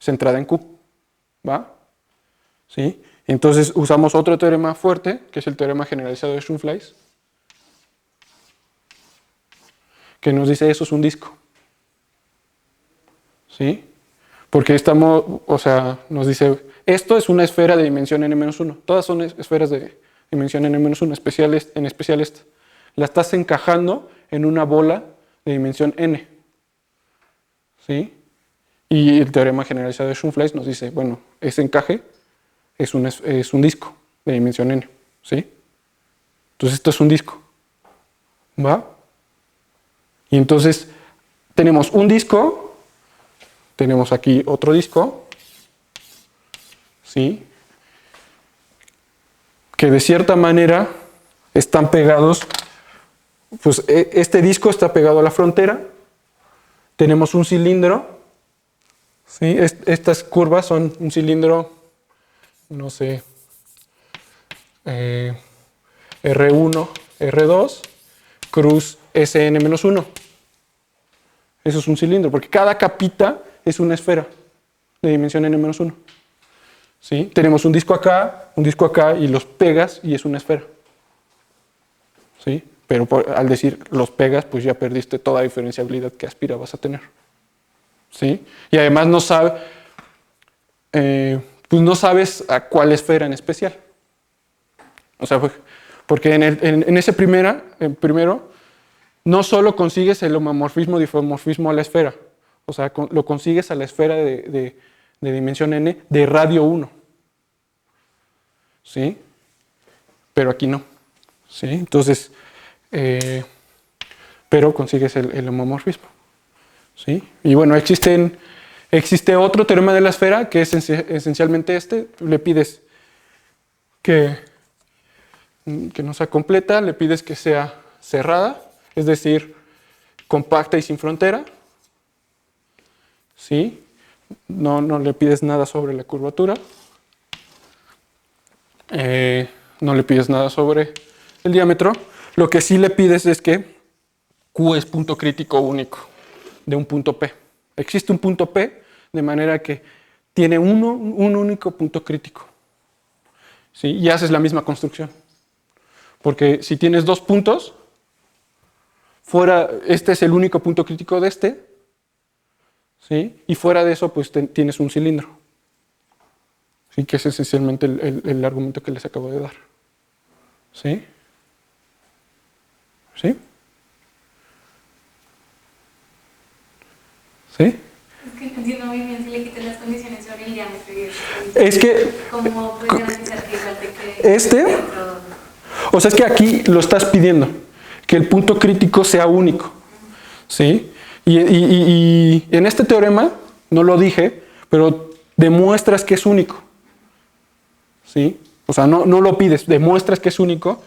[SPEAKER 2] centrada en Q. ¿Va? ¿Sí? Entonces usamos otro teorema fuerte, que es el teorema generalizado de Schunfleiss, que nos dice eso es un disco. ¿Sí? Porque estamos, o sea, nos dice, esto es una esfera de dimensión n-1. Todas son esferas de dimensión n-1, en especial esta. La estás encajando en una bola de dimensión n. ¿Sí? Y el teorema generalizado de Schunfleiss nos dice, bueno, ese encaje es un disco de dimensión n. ¿Sí? Entonces esto es un disco. ¿Va? Y entonces tenemos un disco, tenemos aquí otro disco, ¿sí? Que de cierta manera están pegados, pues este disco está pegado a la frontera, tenemos un cilindro, ¿sí? Estas curvas son un cilindro, no sé, R1, R2, cruz Sn-1. Eso es un cilindro, porque cada capita es una esfera de dimensión n-1. ¿Sí? Tenemos un disco acá y los pegas y es una esfera. ¿Sí? Pero al decir los pegas, pues ya perdiste toda diferenciabilidad que aspirabas a tener. ¿Sí? Y además pues no sabes a cuál esfera en especial. O sea, porque en ese primero no solo consigues el homomorfismo difomorfismo a la esfera, o sea, lo consigues a la esfera de dimensión n de radio 1. ¿Sí? Pero aquí no. ¿Sí? Entonces, pero consigues el homomorfismo. ¿Sí? Y bueno, existe otro teorema de la esfera que es esencialmente este. Le pides que no sea completa, le pides que sea cerrada, es decir, compacta y sin frontera. ¿Sí? No le pides nada sobre la curvatura. No le pides nada sobre el diámetro. Lo que sí le pides es que Q es punto crítico único de un punto P. Existe un punto P de manera que tiene un único punto crítico. ¿Sí? Y haces la misma construcción. Porque si tienes dos puntos, este es el único punto crítico de este, ¿sí? Y fuera de eso, pues tienes un cilindro. ¿Sí? Que es esencialmente el argumento que les acabo de dar. ¿Sí? ¿Sí? ¿Sí?
[SPEAKER 1] Es que no entiendo muy bien si le quitas las condiciones sobre el diámetro y eso.
[SPEAKER 2] Es que
[SPEAKER 1] ¿Cómo puedes garantizar que igual te quede dentro?
[SPEAKER 2] O sea, es que aquí lo estás pidiendo, que el punto crítico sea único. ¿Sí? Y en este teorema, no lo dije, pero demuestras que es único. ¿Sí? O sea, no lo pides, demuestras que es único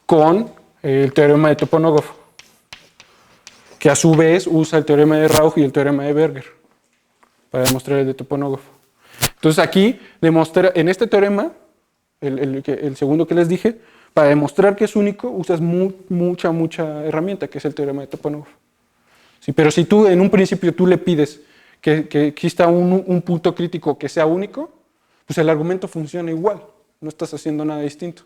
[SPEAKER 2] con el teorema de Toponogov, que a su vez usa el teorema de Rauch y el teorema de Berger para demostrar el de Toponogov. Entonces aquí, en este teorema, el segundo que les dije, para demostrar que es único, usas mucha herramienta, que es el teorema de Toponogov. Sí, pero si tú en un principio tú le pides que exista un punto crítico que sea único, pues el argumento funciona igual, no estás haciendo nada distinto.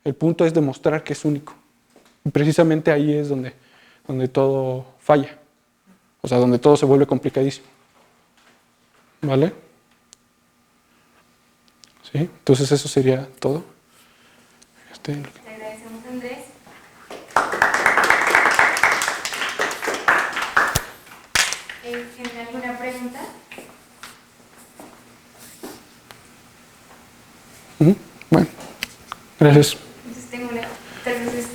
[SPEAKER 2] El punto es demostrar que es único. Y precisamente ahí es donde todo falla, o sea, donde todo se vuelve complicadísimo. ¿Vale? ¿Sí? Entonces eso sería todo.
[SPEAKER 1] Te agradecemos, Andrés. ¿Tienen alguna pregunta?
[SPEAKER 2] Bueno, gracias.
[SPEAKER 1] Entonces tengo una, tal vez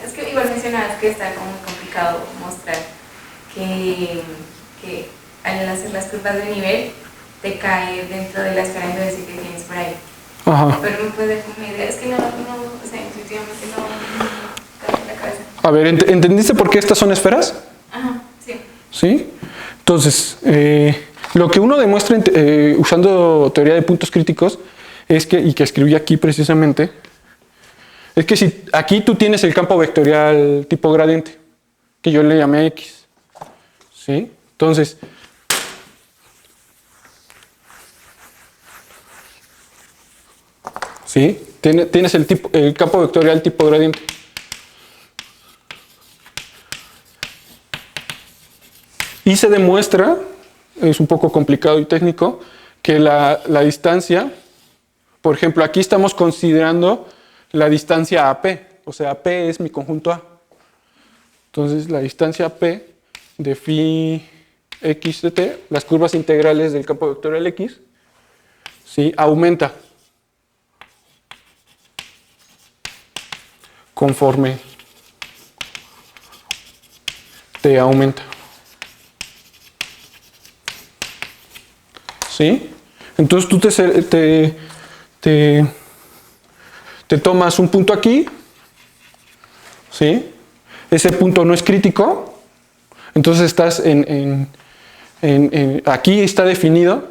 [SPEAKER 1] es que igual mencionabas que está como muy complicado mostrar que al hacer las curvas de nivel te cae dentro de la esfera endurece que tienes por ahí.
[SPEAKER 2] Ajá.
[SPEAKER 1] Pero me puedes dar una idea, es que no, o sea, intuitivamente no cae en la cabeza.
[SPEAKER 2] A ver, ¿entendiste por qué estas son esferas?
[SPEAKER 1] Ajá, sí.
[SPEAKER 2] ¿Sí? Entonces, lo que uno demuestra usando teoría de puntos críticos es que, y que escribí aquí precisamente, es que si aquí tú tienes el campo vectorial tipo gradiente, que yo le llamé X, ¿sí? Entonces, ¿sí? Tienes el campo vectorial tipo gradiente. Y se demuestra, es un poco complicado y técnico, que la distancia, por ejemplo, aquí estamos considerando la distancia AP, o sea, P es mi conjunto A. Entonces, la distancia P de phi x de t, las curvas integrales del campo vectorial X, ¿sí? Aumenta conforme t aumenta. ¿Sí? Entonces tú te tomas un punto aquí, ¿sí? Ese punto no es crítico, entonces estás aquí está definido,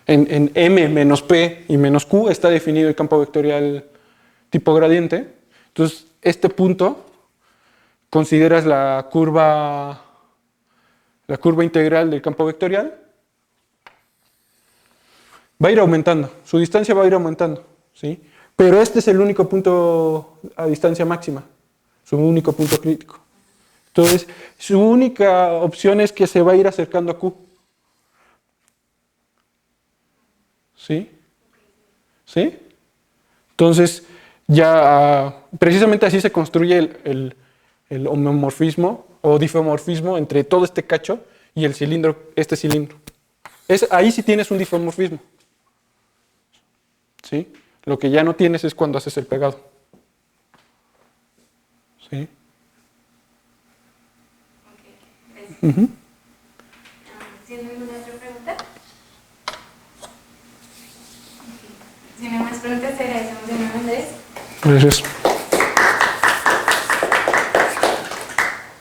[SPEAKER 2] en M menos P y menos Q está definido el campo vectorial tipo gradiente. Entonces este punto consideras la curva integral del campo vectorial. Va a ir aumentando, su distancia va a ir aumentando, ¿sí? Pero este es el único punto a distancia máxima, su único punto crítico. Entonces, su única opción es que se va a ir acercando a Q. ¿Sí? ¿Sí? Entonces, ya precisamente así se construye el homomorfismo o difeomorfismo entre todo este cacho y el cilindro, este cilindro. Ahí sí tienes un difeomorfismo. ¿Sí? Lo que ya no tienes es cuando haces el pegado. ¿Sí?
[SPEAKER 1] Ok, ¿tiene alguna otra pregunta? Si no hay más preguntas, te agradecemos de nuevo, Andrés.
[SPEAKER 2] Gracias.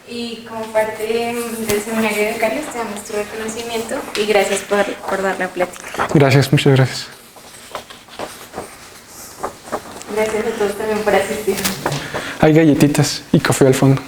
[SPEAKER 1] Y como parte del seminario de becarios, te damos tu reconocimiento y gracias por dar la plática.
[SPEAKER 2] Gracias, muchas gracias.
[SPEAKER 1] Gracias a todos también por asistir.
[SPEAKER 2] Hay galletitas y café al fondo.